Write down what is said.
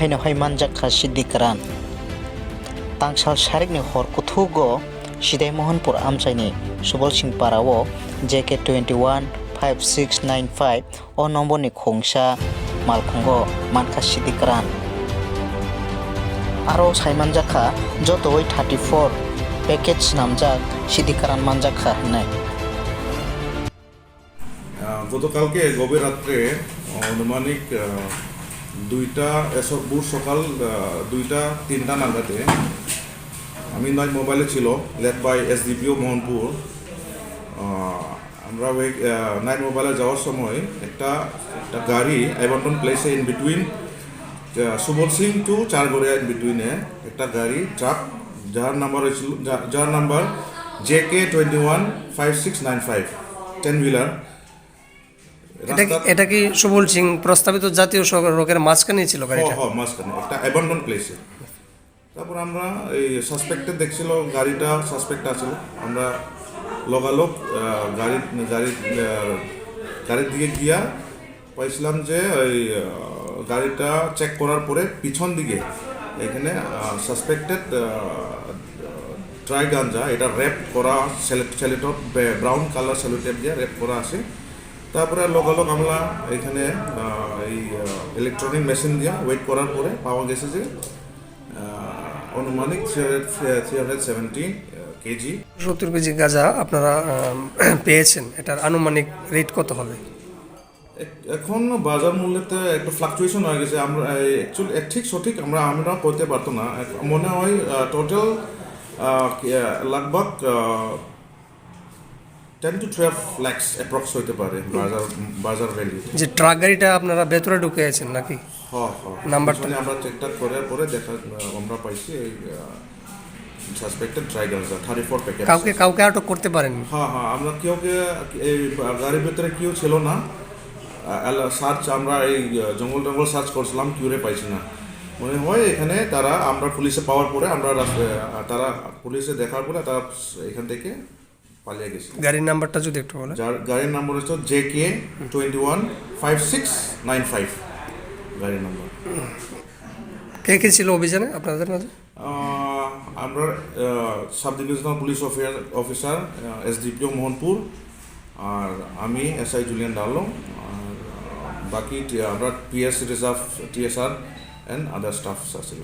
haino hai manjakha Siddikaran tangsal sarekni hor kuthugo Sidai Mohanpur Amchaini Subol Singh Parao JK21 5695 o nomborni khongsa malkhungo mankha Siddikaran aro saimanjakha jotoi 34 package namjak Siddikaran manjakha hinai গতকালকে গভীর রাত্রে অনুমানিক 2টা বুধ সকাল 2টা 3টা নাগাদে আমি নাইট মোবাইলে ছিল লেড বাই এসডিপিও মোহনপুর আমরা ওই নাইট মোবাইলে যাওয়ার সময় একটা গাড়ি অ্যাবান্ডন প্লেসে in between Subal Singh to Chargaria in বিটুইনে একটা গাড়ি ট্রাক যার নাম্বার JK21 5695 10 হুইলার এটা কি সুবল সিং প্রস্তাবিত জাতীয় সড়কের মাঝখানে ছিল গাড়িটা? হ্যাঁ মাঝখানে একটা অ্যাবান্ডন প্লেসে। তারপর আমরা এই সাসপেক্টেড দেখছিল গাড়িটা সাসপেক্ট আছিল আমরা লগালগ গাড়ির দিকে গিয়া পাইছিলাম যে ওই গাড়িটা চেক করার পরে পিছন দিকে এখানে সাসপেক্টেড ড্রাই গাঞ্জা এটা র্যাপ করা সেলোটেপ ব্রাউন কালার সেলোটেপ দিয়ে র্যাপ করা আছে। তারপরে লগালগ আমরা এখানে এই ইলেকট্রনিক মেশিন দিয়ে ওয়েট করার পরে পাওয়া গেছে যে অনুমানিক 370 কেজি 70 কেজি গাঁজা আপনারা পেয়েছেন। এটার আনুমানিক রেট কত হবে? এখন বাজার মূল্যতে একটু ফ্লাকচুয়েশন হয়ে গেছে। আমরা অ্যাকচুয়ালি ঠিক সঠিক আমরা করতে পারতো না। মনে হয় টোটাল লাগভাগ 10 to 12 lakhs অ্যাপ্রক্স হতে পারে বাজার ভ্যালু। যে ট্রাক গাড়িটা আপনারা ভেতরে ঢুকেছেন নাকি? হ্যাঁ নাম্বারটা আমরা চেকটা করার পরে দেখা আমরা পাইছি এই সাসপেক্টেড ড্রাই গাঞ্জা 34 প্যাকেট। কাউকে আটক করতে পারেন? হ্যাঁ আমরা কেউকে এই গাড়ির ভিতরে কেউ ছিল না। সার্চ আমরা এই জঙ্গল সার্চ করছিলাম, কিউরে পাইছি না। মনে হয় এখানে তারা আমরা পুলিশে পাওয়ার পরে তারা পুলিশে দেখার পরে তারা এখান থেকে পালিয়ে গেছে। গাড়ির নাম্বারটা যদি একটু বলেন। গাড়ির নাম্বার হচ্ছে JK21 5695 গাড়ির নাম্বার। কে ছিল অভিযানে আপনাদের মাঝে? আমরা sub divisional police officer SDPO Mohanpur আর আমি SI জুলিয়ান ডালো আর বাকি আমরা PS reserve TSR and other staffs আছে।